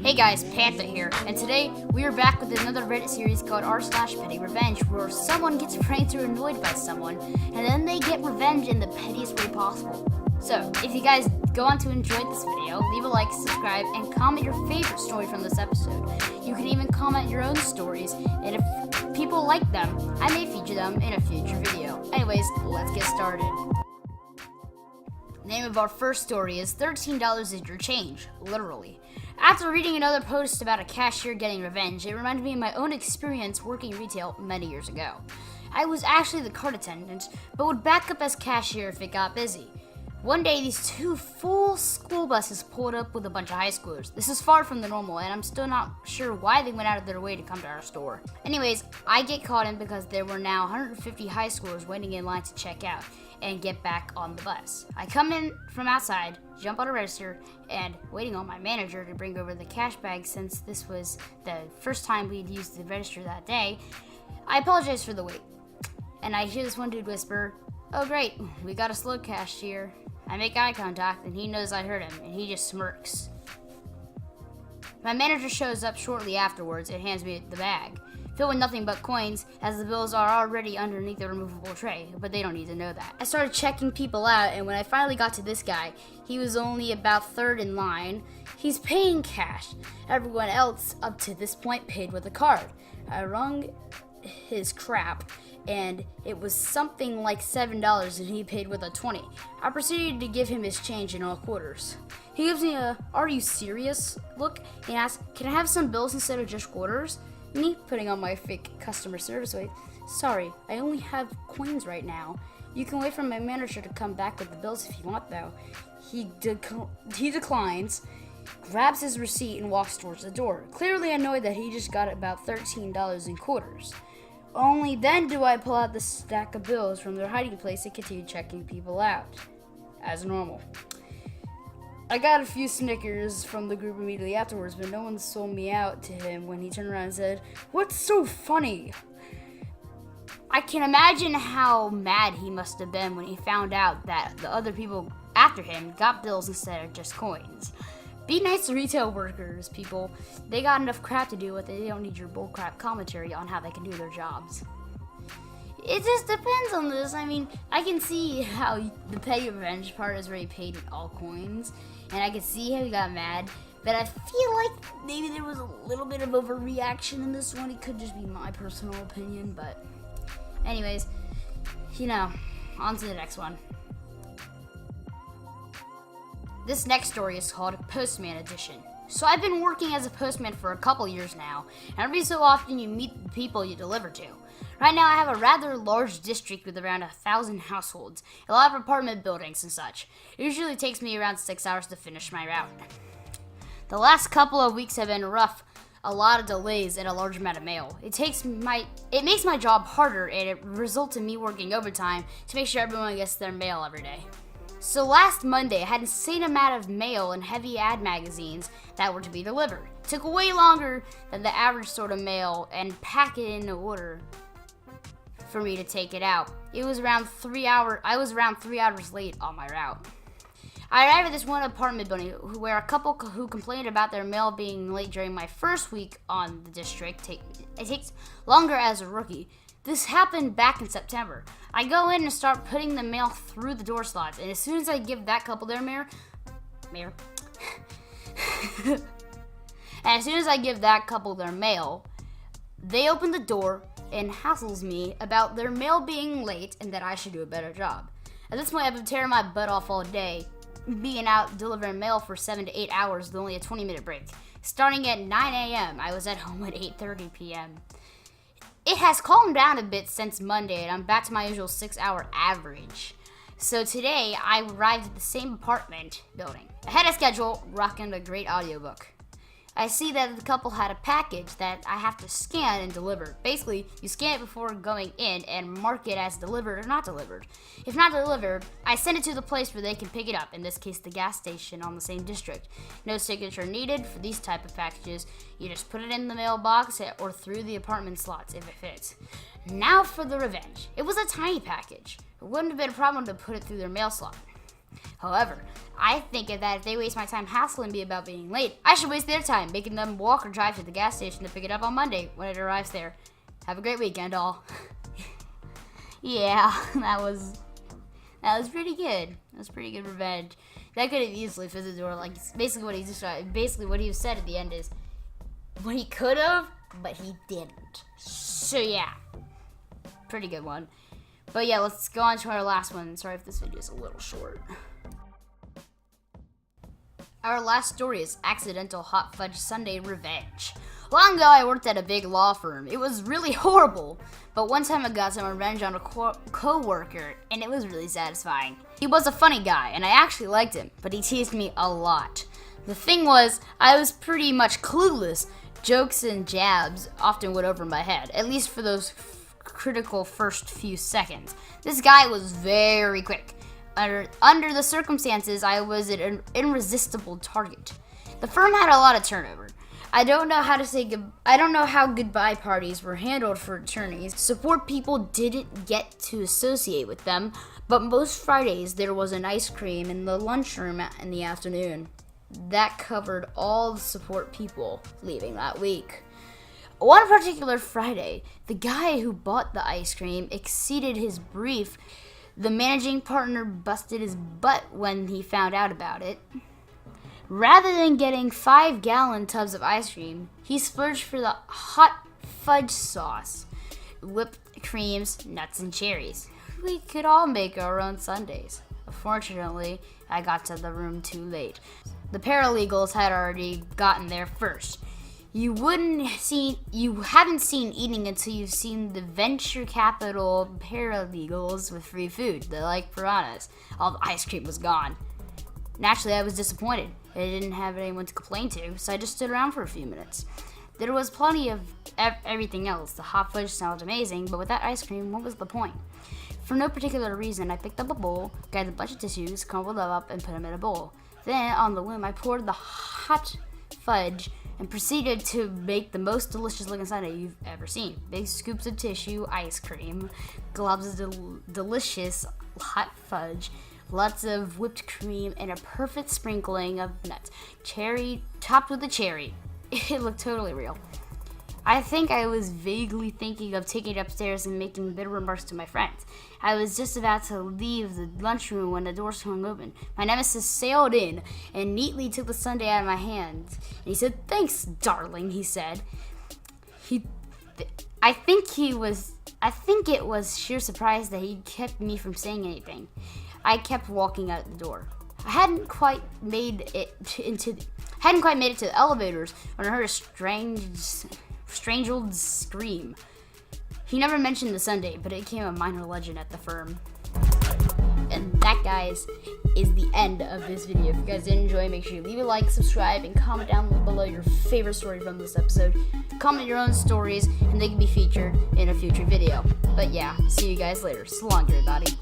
Hey guys, Panther here, and today we are back with another Reddit series called r/pettyrevenge, where someone gets pranked or annoyed by someone, and then they get revenge in the pettiest way possible. So, if you guys go on to enjoy this video, leave a like, subscribe, and comment your favorite story from this episode. You can even comment your own stories, and if people like them, I may feature them in a future video. Anyways, let's get started. The name of our first story is $13 is your change, literally. After reading another post about a cashier getting revenge, it reminded me of my own experience working retail many years ago. I was actually the cart attendant, but would back up as cashier if it got busy. One day, these two full school buses pulled up with a bunch of high schoolers. This is far from the normal, and I'm still not sure why they went out of their way to come to our store. Anyways, I get caught in because there were now 150 high schoolers waiting in line to check out and get back on the bus. I come in from outside, jump on a register, and waiting on my manager to bring over the cash bag since this was the first time we'd used the register that day. I apologize for the wait, and I hear this one dude whisper, "Oh great, we got a slow cashier." I make eye contact, and he knows I heard him, and he just smirks. My manager shows up shortly afterwards and hands me the bag, filled with nothing but coins, as the bills are already underneath the removable tray, but they don't need to know that. I started checking people out, and when I finally got to this guy, he was only about third in line. He's paying cash. Everyone else up to this point paid with a card. I rung his crap, and it was something like $7, and he paid with a 20. I proceeded to give him his change in all quarters. He gives me a "Are you serious?" look and asks, "Can I have some bills instead of just quarters?" Me, putting on my fake customer service way, "Sorry, I only have coins right now. You can wait for my manager to come back with the bills if you want, though." He declines, grabs his receipt, and walks towards the door, clearly annoyed that he just got about $13 in quarters. Only then do I pull out the stack of bills from their hiding place and continue checking people out, as normal. I got a few snickers from the group immediately afterwards, but no one sold me out to him when he turned around and said, "What's so funny?" I can imagine how mad he must have been when he found out that the other people after him got bills instead of just coins. Be nice to retail workers, people. They got enough crap to do with it. They don't need your bullcrap commentary on how they can do their jobs. It just depends on this. I mean, I can see how the petty revenge part is already paid in all coins, and I can see how he got mad, but I feel like maybe there was a little bit of overreaction in this one. It could just be my personal opinion, but anyways, on to the next one. This next story is called Postman Edition. So I've been working as a postman for a couple years now, and every so often you meet the people you deliver to. Right now I have a rather large district with around 1,000 households, a lot of apartment buildings and such. It usually takes me around 6 hours to finish my route. The last couple of weeks have been rough, a lot of delays and a large amount of mail. It makes my job harder, and it results in me working overtime to make sure everyone gets their mail every day. So last Monday, I had an insane amount of mail and heavy ad magazines that were to be delivered. It took way longer than the average sort of mail and pack it in order for me to take it out. I was around 3 hours late on my route. I arrived at this one apartment building where a couple who complained about their mail being late during my first week on the district. It takes longer as a rookie. This happened back in September. I go in and start putting the mail through the door slots, and as soon as I give that couple their mail, they open the door and hassles me about their mail being late and that I should do a better job. At this point, I've been tearing my butt off all day, being out delivering mail for 7 to 8 hours with only a 20-minute break. Starting at 9 a.m., I was at home at 8:30 p.m. It has calmed down a bit since Monday, and I'm back to my usual 6-hour average. So today, I arrived at the same apartment building, ahead of schedule, rocking a great audiobook. I see that the couple had a package that I have to scan and deliver. Basically, you scan it before going in and mark it as delivered or not delivered. If not delivered, I send it to the place where they can pick it up, in this case the gas station on the same district. No signature needed for these type of packages. You just put it in the mailbox or through the apartment slots if it fits. Now for the revenge. It was a tiny package. It wouldn't have been a problem to put it through their mail slot. However, I think that if they waste my time hassling me about being late, I should waste their time making them walk or drive to the gas station to pick it up on Monday when it arrives there. Have a great weekend, all. Yeah, that was pretty good. That was pretty good revenge. That could have easily fizzled the door. Like, basically what he described, basically what he said at the end is, what he could have, but he didn't. So yeah, pretty good one. But yeah, let's go on to our last one. Sorry if this video is a little short. Our last story is Accidental Hot Fudge Sundae Revenge. Long ago, I worked at a big law firm. It was really horrible, but one time I got some revenge on a co-worker, and it was really satisfying. He was a funny guy, and I actually liked him, but he teased me a lot. The thing was, I was pretty much clueless. Jokes and jabs often went over my head, at least for those critical first few seconds. This guy was very quick. Under the circumstances, I was an irresistible target. The firm had a lot of turnover. I don't know how goodbye parties were handled for attorneys. Support people didn't get to associate with them, but most Fridays there was an ice cream in the lunchroom in the afternoon. That covered all the support people leaving that week. One particular Friday, the guy who bought the ice cream exceeded his brief. The managing partner busted his butt when he found out about it. Rather than getting 5-gallon tubs of ice cream, he splurged for the hot fudge sauce, whipped creams, nuts, and cherries. We could all make our own sundaes. Fortunately, I got to the room too late. The paralegals had already gotten there first. You haven't seen eating until you've seen the venture capital paralegals with free food. They're like piranhas. All the ice cream was gone. Naturally, I was disappointed. I didn't have anyone to complain to, so I just stood around for a few minutes. There was plenty of everything else. The hot fudge sounded amazing, but with that ice cream, what was the point? For no particular reason, I picked up a bowl, got a bunch of tissues, crumpled them up, and put them in a bowl. Then, on the whim, I poured the hot fudge and proceeded to make the most delicious looking sundae you've ever seen. Big scoops of tissue, ice cream, globs of delicious hot fudge, lots of whipped cream, and a perfect sprinkling of nuts. Cherry, topped with a cherry. It looked totally real. I think I was vaguely thinking of taking it upstairs and making bitter remarks to my friends. I was just about to leave the lunchroom when the door swung open. My nemesis sailed in and neatly took the sundae out of my hand. And he said, "Thanks, darling," he said. I think it was sheer surprise that he kept me from saying anything. I kept walking out the door. I hadn't quite made it to the elevators when I heard a strange old scream. He never mentioned the sundae, but it became a minor legend at the firm. And that, guys, is the end of this video. If you guys did enjoy, make sure you leave a like, subscribe, and comment down below your favorite story from this episode. Comment your own stories, and they can be featured in a future video. But yeah, see you guys later. So long, everybody.